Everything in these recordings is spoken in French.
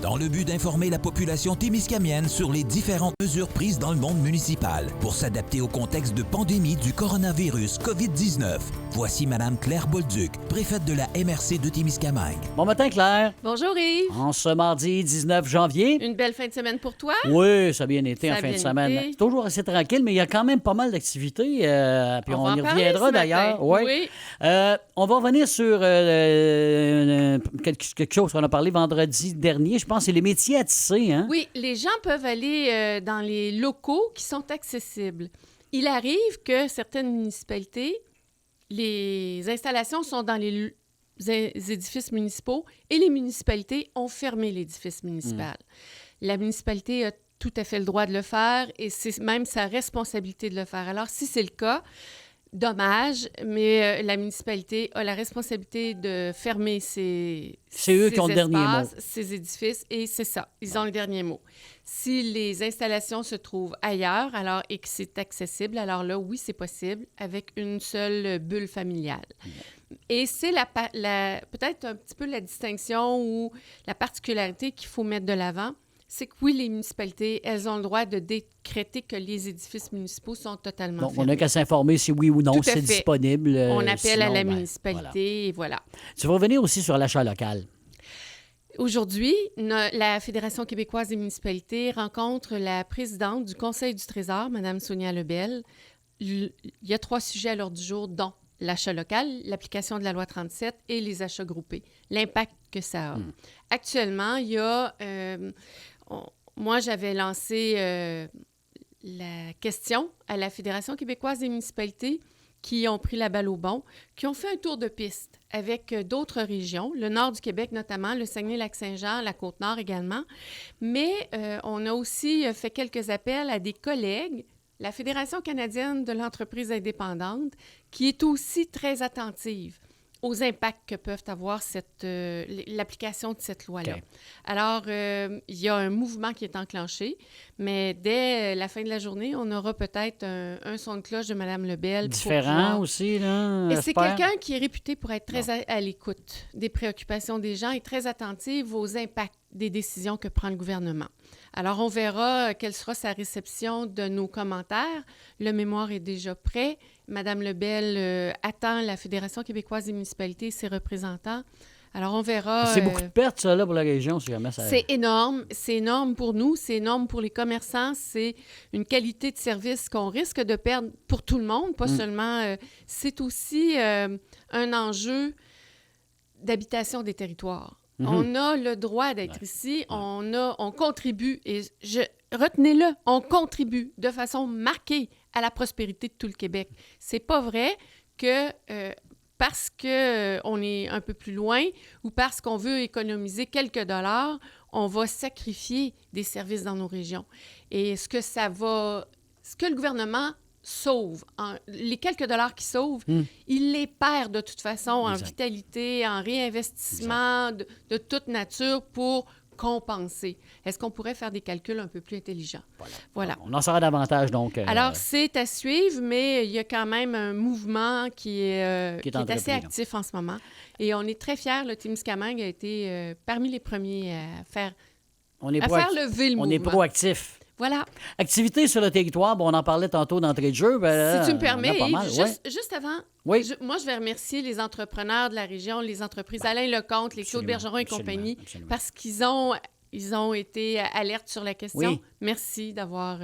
dans le but d'informer la population témiscamienne sur les différentes mesures prises dans le monde municipal pour s'adapter au contexte de pandémie du coronavirus COVID-19. Voici Mme Claire Bolduc, préfète de la MRC de Témiscamingue. Bon matin, Claire. Bonjour Yves. En ce mardi 19 janvier. Une belle fin de semaine pour toi? Oui, ça a bien été Ça en a fin de bien semaine. été. C'est toujours assez tranquille, mais il y a quand même pas mal d'activités. Puis on va y en parler reviendra ce d'ailleurs. matin. Ouais. Oui. On va revenir sur quelque chose qu'on a parlé vendredi dernier. Je pense que c'est les métiers à tisser. Hein? Oui, les gens peuvent aller dans les locaux qui sont accessibles. Il arrive que certaines municipalités, les installations sont dans les édifices municipaux et les municipalités ont fermé l'édifice municipal. La municipalité a tout à fait le droit de le faire et c'est même sa responsabilité de le faire. Alors, si c'est le cas, dommage, mais la municipalité a la responsabilité de fermer C'est eux qui ont le dernier mot. ces édifices, et c'est ça, ils ont le dernier mot. Si les installations se trouvent ailleurs alors, et que c'est accessible, alors là, oui, c'est possible, avec une seule bulle familiale. Et c'est peut-être un petit peu la distinction ou la particularité qu'il faut mettre de l'avant, c'est que oui, les municipalités, elles ont le droit de décréter que les édifices municipaux sont totalement Donc, fermés. on n'a qu'à s'informer si oui ou non Tout à c'est fait. disponible. On appelle Sinon, à la ben, municipalité voilà. et voilà. Tu vas revenir aussi sur l'achat local. Aujourd'hui, la Fédération québécoise des municipalités rencontre la présidente du Conseil du Trésor, Mme Sonia Lebel. Il y a 3 sujets à l'ordre du jour, dont l'achat local, l'application de la loi 37 et les achats groupés, l'impact que ça a. Actuellement, il y a... moi, j'avais lancé la question à la Fédération québécoise des municipalités qui ont pris la balle au bon, qui ont fait un tour de piste avec d'autres régions, le nord du Québec notamment, le Saguenay-Lac-Saint-Jean, la Côte-Nord également. Mais on a aussi fait quelques appels à des collègues, la Fédération canadienne de l'entreprise indépendante, qui est aussi très attentive aux impacts que peuvent avoir l'application de cette loi-là. Okay. Alors, il y a un mouvement qui est enclenché, mais dès la fin de la journée, on aura peut-être un son de cloche de Mme Lebel. Différent aussi, là, Et c'est j'espère. quelqu'un qui est réputé pour être très à l'écoute des préoccupations des gens et très attentive aux impacts des décisions que prend le gouvernement. Alors, on verra quelle sera sa réception de nos commentaires. Le mémoire est déjà prêt. Mme Lebel attend la Fédération québécoise des municipalités et ses représentants. Alors, on verra... C'est beaucoup de pertes, ça, là, pour la région, si jamais ça... C'est énorme. C'est énorme pour nous. C'est énorme pour les commerçants. C'est une qualité de service qu'on risque de perdre pour tout le monde, pas seulement... c'est aussi un enjeu d'habitation des territoires. On a le droit d'être ici. On contribue, et retenez-le, on contribue de façon marquée à la prospérité de tout le Québec. C'est pas vrai que parce qu'on est un peu plus loin ou parce qu'on veut économiser quelques dollars, on va sacrifier des services dans nos régions. Et ce que le gouvernement sauve, les quelques dollars qu'il sauve, il les perd de toute façon en vitalité, en réinvestissement de toute nature pour compenser. Est-ce qu'on pourrait faire des calculs un peu plus intelligents? Voilà. On en saura davantage, donc. Alors, c'est à suivre, mais il y a quand même un mouvement qui est assez actif en ce moment. Et on est très fiers. Le Témiscamingue a été parmi les premiers à faire lever le mouvement. On est proactif. Voilà. Activités sur le territoire, bon, on en parlait tantôt d'entrée de jeu. Ben, si tu me permets, Yves, juste avant, oui. Moi, je vais remercier les entrepreneurs de la région, les entreprises Alain Lecomte, les Claude Bergeron et compagnie, parce qu'ils ont été alertes sur la question. Oui. Merci d'avoir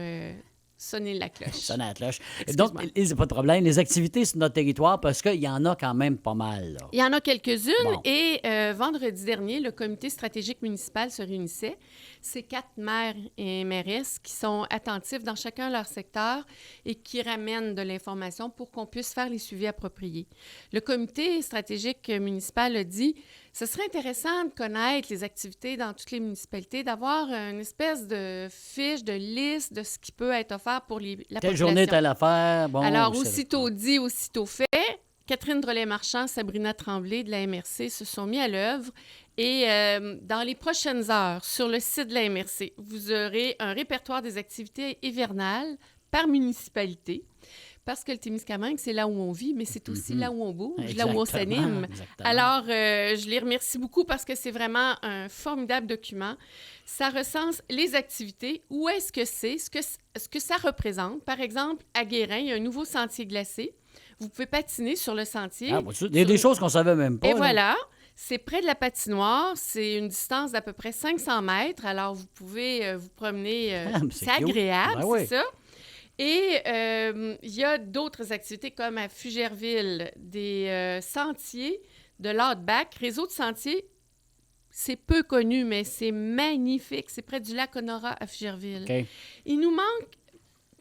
sonné la cloche. Sonner la cloche. Donc, pas de problème. Les activités sur notre territoire, parce qu'il y en a quand même pas mal. Là. Il y en a quelques-unes. Bon. Et vendredi dernier, le comité stratégique municipal se réunissait. C'est 4 maires et mairesses qui sont attentifs dans chacun leur secteur et qui ramènent de l'information pour qu'on puisse faire les suivis appropriés. Le comité stratégique municipal a dit « Ce serait intéressant de connaître les activités dans toutes les municipalités, d'avoir une espèce de fiche, de liste de ce qui peut être offert pour la population. » Quelle journée est à l'affaire? Bon, alors, aussitôt dit, aussitôt fait, Catherine Drolet-Marchand, Sabrina Tremblay de la MRC se sont mis à l'œuvre. Et dans les prochaines heures, sur le site de la MRC, vous aurez un répertoire des activités hivernales par municipalité parce que le Témiscamingue, c'est là où on vit, mais c'est aussi là où on bouge, là où on Exactement, s'anime. exactement. Alors, je les remercie beaucoup parce que c'est vraiment un formidable document. Ça recense les activités, où est-ce que c'est, ce que ça représente. Par exemple, à Guérin, il y a un nouveau sentier glacé. Vous pouvez patiner sur le sentier. Ah, il y a des choses qu'on ne savait même pas. Et là. voilà. C'est près de la patinoire. C'est une distance d'à peu près 500 mètres. Alors, vous pouvez vous promener. C'est C'est agréable, ben oui. c'est ça. Et il y a d'autres activités comme à Fugerville, des sentiers de l'Outback. Réseau de sentiers, c'est peu connu, mais c'est magnifique. C'est près du lac Honora à Fugerville. OK. Il nous manque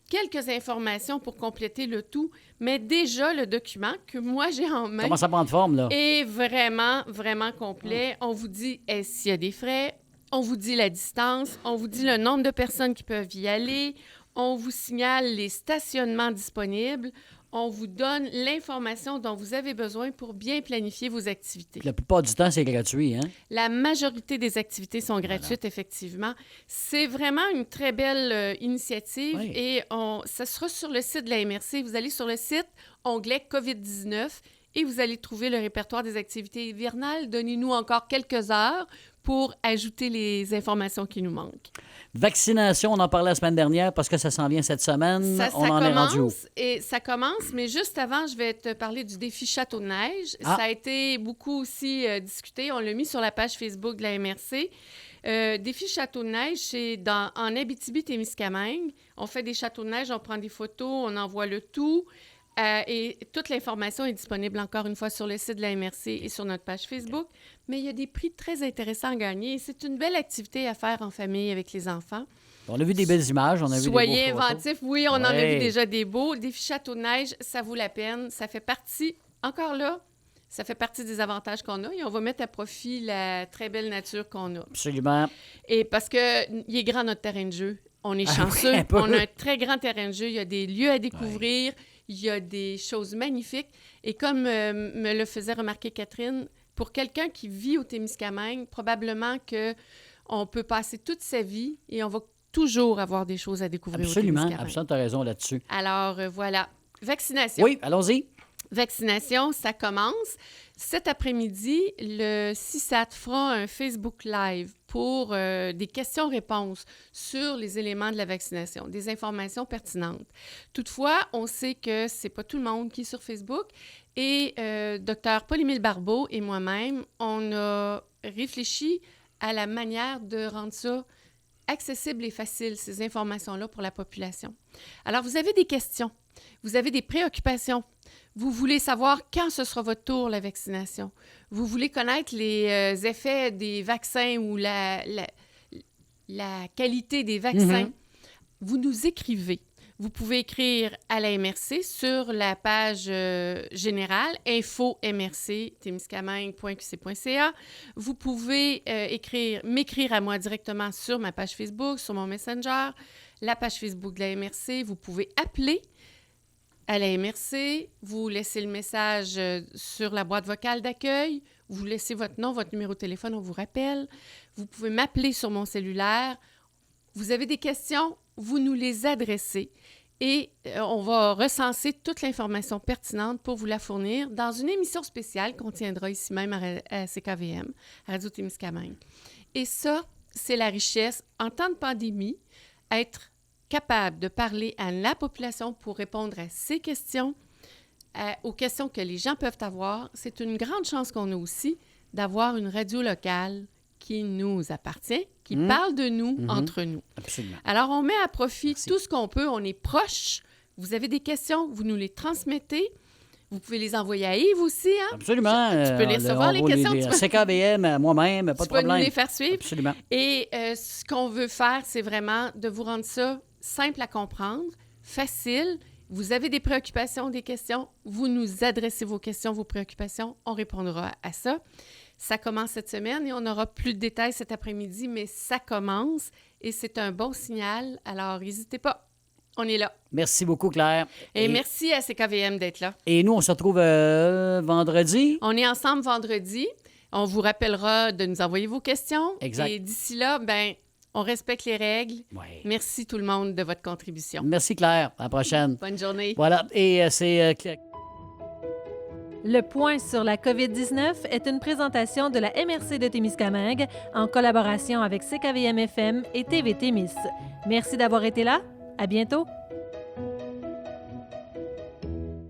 quelques informations pour compléter le tout, mais déjà, le document que moi, j'ai en main Comment ça prend de forme, là? est vraiment, vraiment complet. On vous dit s'il y a des frais, on vous dit la distance, on vous dit le nombre de personnes qui peuvent y aller, on vous signale les stationnements disponibles, on vous donne l'information dont vous avez besoin pour bien planifier vos activités. Puis la plupart du temps, c'est gratuit, hein? La majorité des activités sont gratuites, effectivement. C'est vraiment une très belle initiative Oui. et ça sera sur le site de la MRC. Vous allez sur le site, onglet COVID-19, et vous allez trouver le répertoire des activités hivernales. Donnez-nous encore quelques heures pour ajouter les informations qui nous manquent. Vaccination, on en parlait la semaine dernière parce que ça s'en vient cette semaine. On en est rendu où? Et ça commence, mais juste avant, je vais te parler du défi Château de neige. Ah. Ça a été beaucoup aussi discuté. On l'a mis sur la page Facebook de la MRC. Défi Château de neige, c'est en Abitibi-Témiscamingue. On fait des châteaux de neige, on prend des photos, on envoie le tout. Et toute l'information est disponible encore une fois sur le site de la MRC et sur notre page Facebook. Mais il y a des prix très intéressants à gagner. C'est une belle activité à faire en famille avec les enfants. On a vu des belles images, on a vu Soyez des beaux photos. inventifs. Oui, on en a Ouais. vu déjà des beaux. Défi Château de neige, ça vaut la peine. Ça fait partie, encore là, ça fait partie des avantages qu'on a et on va mettre à profit la très belle nature qu'on a. Absolument. Et parce qu'il est grand, notre terrain de jeu. On est Ah chanceux. oui, un peu. On a un très grand terrain de jeu. Il y a des lieux à découvrir. Il y a des choses magnifiques. Et comme me le faisait remarquer Catherine, pour quelqu'un qui vit au Témiscamingue, probablement qu'on peut passer toute sa vie et on va toujours avoir des choses à découvrir au Témiscamingue. Absolument, tu as raison là-dessus. Alors, voilà. Vaccination. Oui, allons-y. Vaccination, ça commence. Cet après-midi, le CISAT fera un Facebook Live pour des questions-réponses sur les éléments de la vaccination, des informations pertinentes. Toutefois, on sait que c'est pas tout le monde qui est sur Facebook et Dr. Paul-Émile Barbeau et moi-même, on a réfléchi à la manière de rendre ça accessible et facile, ces informations-là pour la population. Alors, vous avez des questions, vous avez des préoccupations. Vous voulez savoir quand ce sera votre tour, la vaccination. Vous voulez connaître les effets des vaccins ou la qualité des vaccins. Vous nous écrivez. Vous pouvez écrire à la MRC sur la page générale info.mrc.témiscamingue.qc.ca. Vous pouvez m'écrire à moi directement sur ma page Facebook, sur mon Messenger, la page Facebook de la MRC. Vous pouvez appeler à la MRC, vous laissez le message sur la boîte vocale d'accueil, vous laissez votre nom, votre numéro de téléphone, on vous rappelle. Vous pouvez m'appeler sur mon cellulaire. Vous avez des questions, vous nous les adressez et on va recenser toute l'information pertinente pour vous la fournir dans une émission spéciale qu'on tiendra ici même à CKVM, à Radio-Témiscamingue. Et ça, c'est la richesse, en temps de pandémie, être capable de parler à la population pour répondre à ces questions, aux questions que les gens peuvent avoir. C'est une grande chance qu'on a aussi d'avoir une radio locale qui nous appartient, qui parle de nous entre nous. Absolument. Alors, on met à profit Merci. tout ce qu'on peut. On est proche. Vous avez des questions, vous nous les transmettez. Vous pouvez les envoyer à Yves aussi. Hein? Absolument. Tu peux les recevoir, les questions. À CKVM, moi-même, pas Tu de peux nous problème. les faire suivre. Absolument. Et ce qu'on veut faire, c'est vraiment de vous rendre ça simple à comprendre, facile. Vous avez des préoccupations, des questions, vous nous adressez vos questions, vos préoccupations, on répondra à ça. Ça commence cette semaine et on aura plus de détails cet après-midi, mais ça commence et c'est un bon signal. Alors, n'hésitez pas, on est là. Merci beaucoup, Claire. Et merci à CKVM d'être là. Et nous, on se retrouve vendredi. On est ensemble vendredi. On vous rappellera de nous envoyer vos questions. Exact. Et d'ici là, ben On respecte les règles. Ouais. Merci tout le monde de votre contribution. Merci Claire. À la prochaine. Bonne journée. Voilà. Et c'est Claire. Le point sur la COVID-19 est une présentation de la MRC de Témiscamingue en collaboration avec CKVM-FM et TV Témis. Merci d'avoir été là. À bientôt.